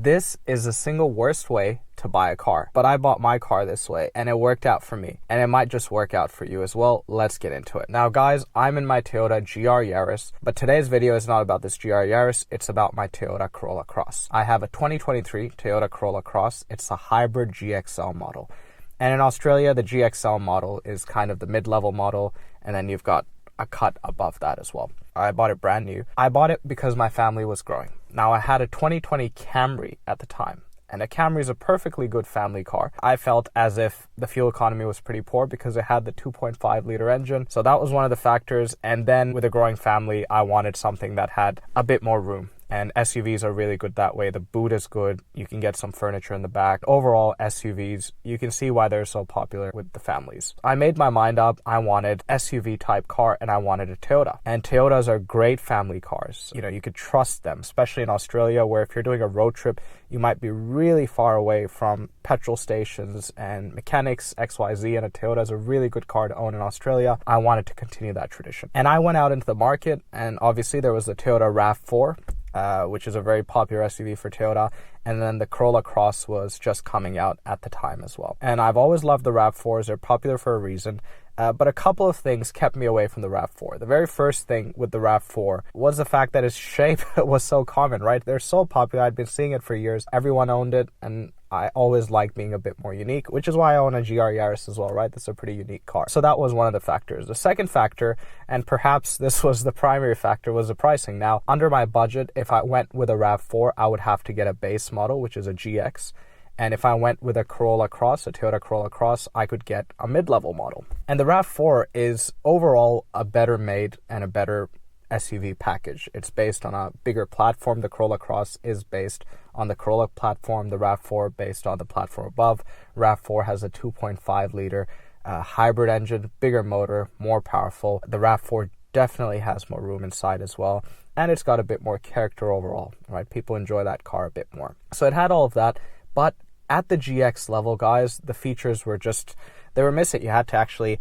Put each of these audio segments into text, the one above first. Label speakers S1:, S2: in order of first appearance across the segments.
S1: This is the single worst way to buy a car, but I bought my car this way and it worked out for me, and it might just work out for you as well. Let's get into it. Now guys, I'm in my Toyota GR Yaris, but today's video is not about this GR Yaris, it's about my Toyota Corolla Cross. I have a 2023 Toyota Corolla Cross. It's a hybrid GXL model. And in Australia, the GXL model is kind of the mid-level model, and then you've got a cut above that as well. I bought it brand new. I bought it because my family was growing. Now I had a 2020 Camry at the time, and a Camry is a perfectly good family car. I felt as if the fuel economy was pretty poor because it had the 2.5 liter engine. So that was one of the factors. And then with a growing family, I wanted something that had a bit more room. And SUVs are really good that way. The boot is good. You can get some furniture in the back. Overall, SUVs, you can see why they're so popular with the families. I made my mind up. I wanted SUV type car and I wanted a Toyota. And Toyotas are great family cars. You know, you could trust them, especially in Australia, where if you're doing a road trip, you might be really far away from petrol stations and mechanics, XYZ, and a Toyota is a really good car to own in Australia. I wanted to continue that tradition. And I went out into the market, and obviously there was the Toyota RAV4, which is a very popular SUV for Toyota, and then the Corolla Cross was just coming out at the time as well. And I've always loved the RAV4s. They're popular for a reason, but a couple of things kept me away from the RAV4. The very first thing with the RAV4 was the fact that its shape was so common, right? They're so popular. I'd been seeing it for years. Everyone owned it, and I always like being a bit more unique, which is why I own a GR Yaris as well, right? That's a pretty unique car. So that was one of the factors. The second factor, and perhaps this was the primary factor, was the pricing. Now, under my budget, if I went with a RAV4, I would have to get a base model, which is a GX. And if I went with a Corolla Cross, a Toyota Corolla Cross, I could get a mid-level model. And the RAV4 is overall a better made and a better SUV package. It's based on a bigger platform. The Corolla Cross is based on the Corolla platform. The RAV4 based on the platform above. RAV4 has a 2.5 liter hybrid engine, bigger motor, more powerful. The RAV4 definitely has more room inside as well, and it's got a bit more character overall, right? People enjoy that car a bit more. So it had all of that, but at the GX level, guys, the features were just, they were missing. You had to actually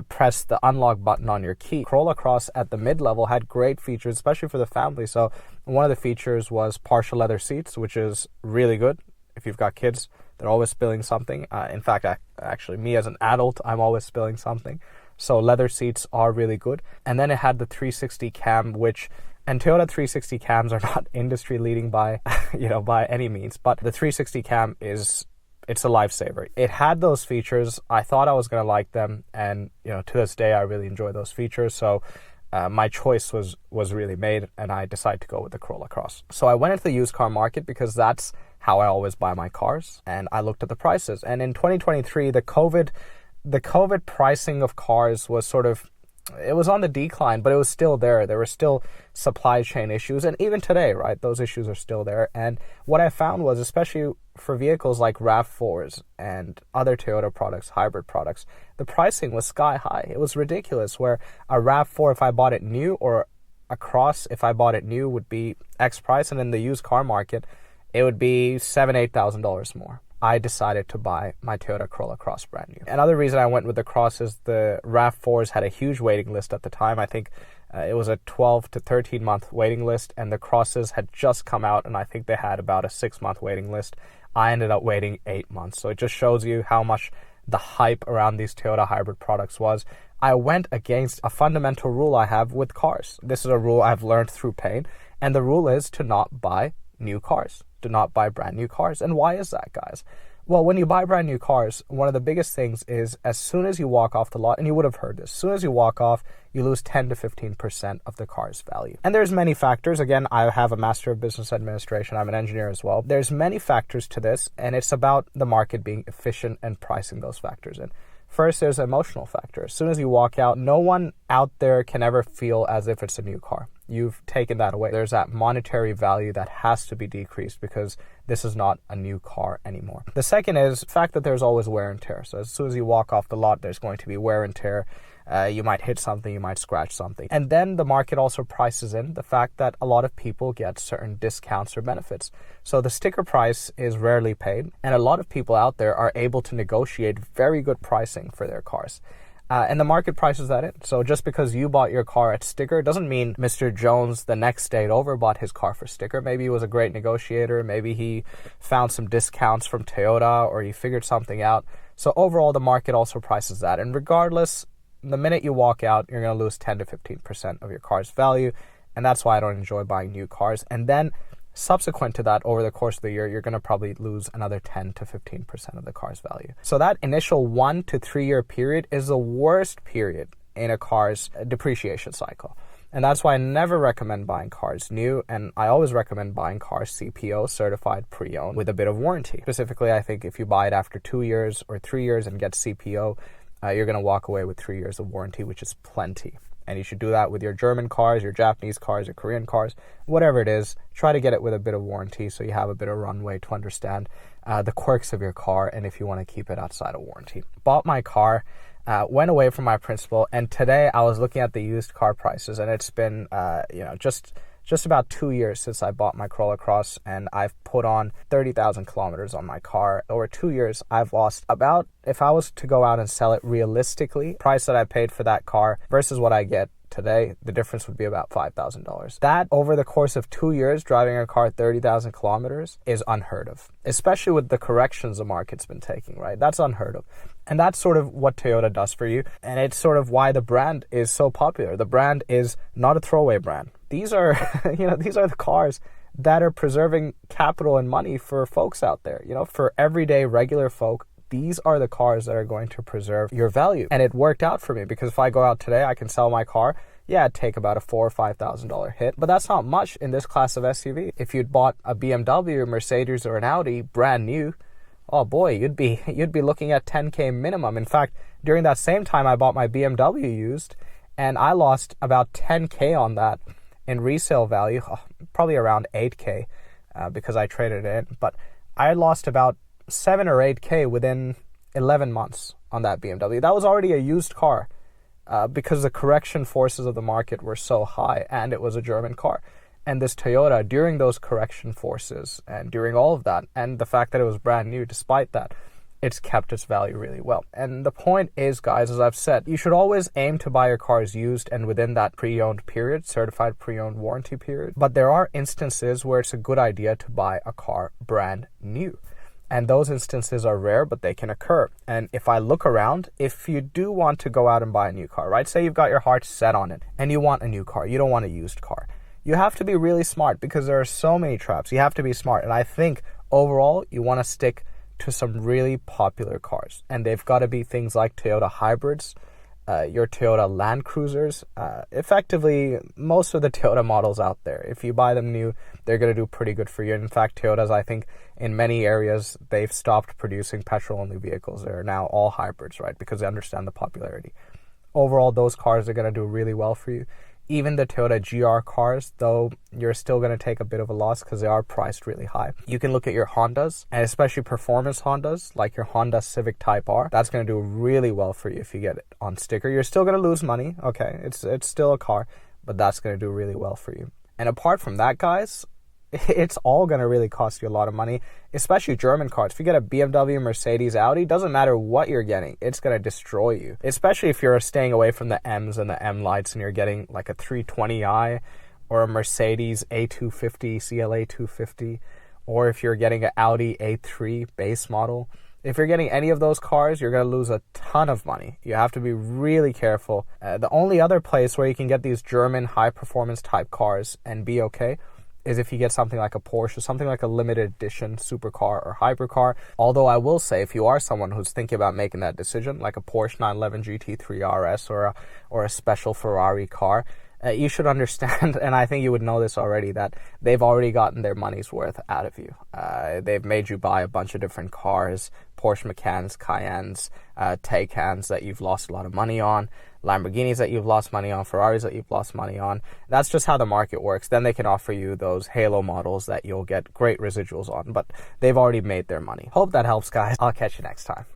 S1: press the unlock button on your key. Corolla Cross at the mid-level had great features, especially for the family. So one of the features was partial leather seats, which is really good. If you've got kids, they're always spilling something. In fact, actually, me as an adult, I'm always spilling something. So leather seats are really good. And then it had the 360 cam, which, and Toyota 360 cams are not industry leading by, by any means, but the 360 cam it's a lifesaver. It had those features. I thought I was going to like them, and to this day I really enjoy those features. So my choice was really made, and I decided to go with the Corolla Cross. So I went into the used car market because that's how I always buy my cars, and I looked at the prices. And in 2023, the COVID pricing of cars was sort of, it was on the decline, but it was still there. There were still supply chain issues, and even today, right, those issues are still there. And what I found was, especially for vehicles like RAV4s and other Toyota products, hybrid products, the pricing was sky high. It was ridiculous, where a RAV4, if I bought it new, or a Cross, if I bought it new, would be X price, and in the used car market, it would be $7,000-8,000 more. I decided to buy my Toyota Corolla Cross brand new. Another reason I went with the Cross is the RAV4s had a huge waiting list at the time. I think it was a 12 to 13 month waiting list, and the Crosses had just come out, and I think they had about a 6-month waiting list. I ended up waiting 8 months. So it just shows you how much the hype around these Toyota hybrid products was. I went against a fundamental rule I have with cars. This is a rule I've learned through pain, and the rule is to not buy new cars. Do not buy brand new cars. And why is that, guys? Well, when you buy brand new cars, one of the biggest things is as soon as you walk off the lot, and you would have heard this, as soon as you walk off, you lose 10 to 15% of the car's value. And there's many factors. Again, I have a Master of Business Administration. I'm an engineer as well. There's many factors to this, and it's about the market being efficient and pricing those factors in. First, there's an emotional factor. As soon as you walk out, no one out there can ever feel as if it's a new car. You've taken that away. There's that monetary value that has to be decreased because this is not a new car anymore. The second is the fact that there's always wear and tear. So as soon as you walk off the lot, there's going to be wear and tear. You might hit something, you might scratch something. And then the market also prices in the fact that a lot of people get certain discounts or benefits. So the sticker price is rarely paid, and a lot of people out there are able to negotiate very good pricing for their cars. And the market prices that in. So just because you bought your car at sticker doesn't mean Mr. Jones the next state over bought his car for sticker. Maybe he was a great negotiator. Maybe he found some discounts from Toyota, or he figured something out. So overall, the market also prices that. And regardless, the minute you walk out, you're going to lose 10 to 15% of your car's value. And that's why I don't enjoy buying new cars. And then subsequent to that, over the course of the year, you're going to probably lose another 10 to 15% of the car's value. So that initial 1 to 3 year period is the worst period in a car's depreciation cycle. And that's why I never recommend buying cars new, and I always recommend buying cars CPO, certified pre-owned, with a bit of warranty. Specifically, I think if you buy it after 2 years or 3 years and get CPO, you're going to walk away with 3 years of warranty, which is plenty. And you should do that with your German cars, your Japanese cars, your Korean cars, whatever it is. Try to get it with a bit of warranty so you have a bit of runway to understand the quirks of your car and if you want to keep it outside of warranty. Bought my car, went away from my principal, and today I was looking at the used car prices, and it's been just about 2 years since I bought my Corolla Cross, and I've put on 30,000 kilometers on my car. Over 2 years, I've lost about, if I was to go out and sell it realistically, price that I paid for that car versus what I get today, the difference would be about $5,000. That, over the course of 2 years, driving a car 30,000 kilometers is unheard of, especially with the corrections the market's been taking, right? That's unheard of. And that's sort of what Toyota does for you. And it's sort of why the brand is so popular. The brand is not a throwaway brand. These are, these are the cars that are preserving capital and money for folks out there. For everyday regular folk, these are the cars that are going to preserve your value. And it worked out for me, because if I go out today, I can sell my car. Yeah, it'd take about a $4,000 or $5,000 hit, but that's not much in this class of SUV. If you'd bought a BMW, a Mercedes, or an Audi brand new, oh boy, you'd be looking at 10K minimum. In fact, during that same time, I bought my BMW used, and I lost about 10K on that in resale value, probably around 8K, because I traded it in. But I lost about 7 or 8K within 11 months on that BMW. That was already a used car, because the correction forces of the market were so high, and it was a German car. And this Toyota, during those correction forces and during all of that, and the fact that it was brand new, despite that, it's kept its value really well. And the point is, guys, as I've said, you should always aim to buy your cars used and within that pre-owned period, certified pre-owned warranty period. But there are instances where it's a good idea to buy a car brand new. And those instances are rare, but they can occur. And if I look around, if you do want to go out and buy a new car, right? Say you've got your heart set on it and you want a new car. You don't want a used car. You have to be really smart, because there are so many traps. You have to be smart. And I think overall, you want to stick to some really popular cars. And they've got to be things like Toyota hybrids, your Toyota Land Cruisers, effectively most of the Toyota models out there. If you buy them new, they're going to do pretty good for you. In fact, Toyotas, I think in many areas, they've stopped producing petrol-only vehicles. They're now all hybrids, right? Because they understand the popularity. Overall, those cars are going to do really well for you. Even the Toyota GR cars, though, you're still going to take a bit of a loss because they are priced really high. You can look at your Hondas, and especially performance Hondas, like your Honda Civic Type R. That's going to do really well for you if you get it on sticker. You're still going to lose money. Okay, it's still a car, but that's going to do really well for you. And apart from that, guys, it's all going to really cost you a lot of money, especially German cars. If you get a BMW, Mercedes, Audi, doesn't matter what you're getting, it's going to destroy you. Especially if you're staying away from the M's and the M lights and you're getting like a 320i or a Mercedes A250, CLA 250, or if you're getting an Audi A3 base model. If you're getting any of those cars, you're going to lose a ton of money. You have to be really careful. The only other place where you can get these German high-performance type cars and be okay is if you get something like a Porsche, something like a limited edition supercar or hypercar. Although I will say, if you are someone who's thinking about making that decision, like a Porsche 911 GT3 RS or a special Ferrari car, you should understand, and I think you would know this already, that they've already gotten their money's worth out of you. They've made you buy a bunch of different cars, Porsche Macans, Cayennes, Taycans that you've lost a lot of money on, Lamborghinis that you've lost money on, Ferraris that you've lost money on. That's just how the market works. Then they can offer you those halo models that you'll get great residuals on, but they've already made their money. Hope that helps, guys. I'll catch you next time.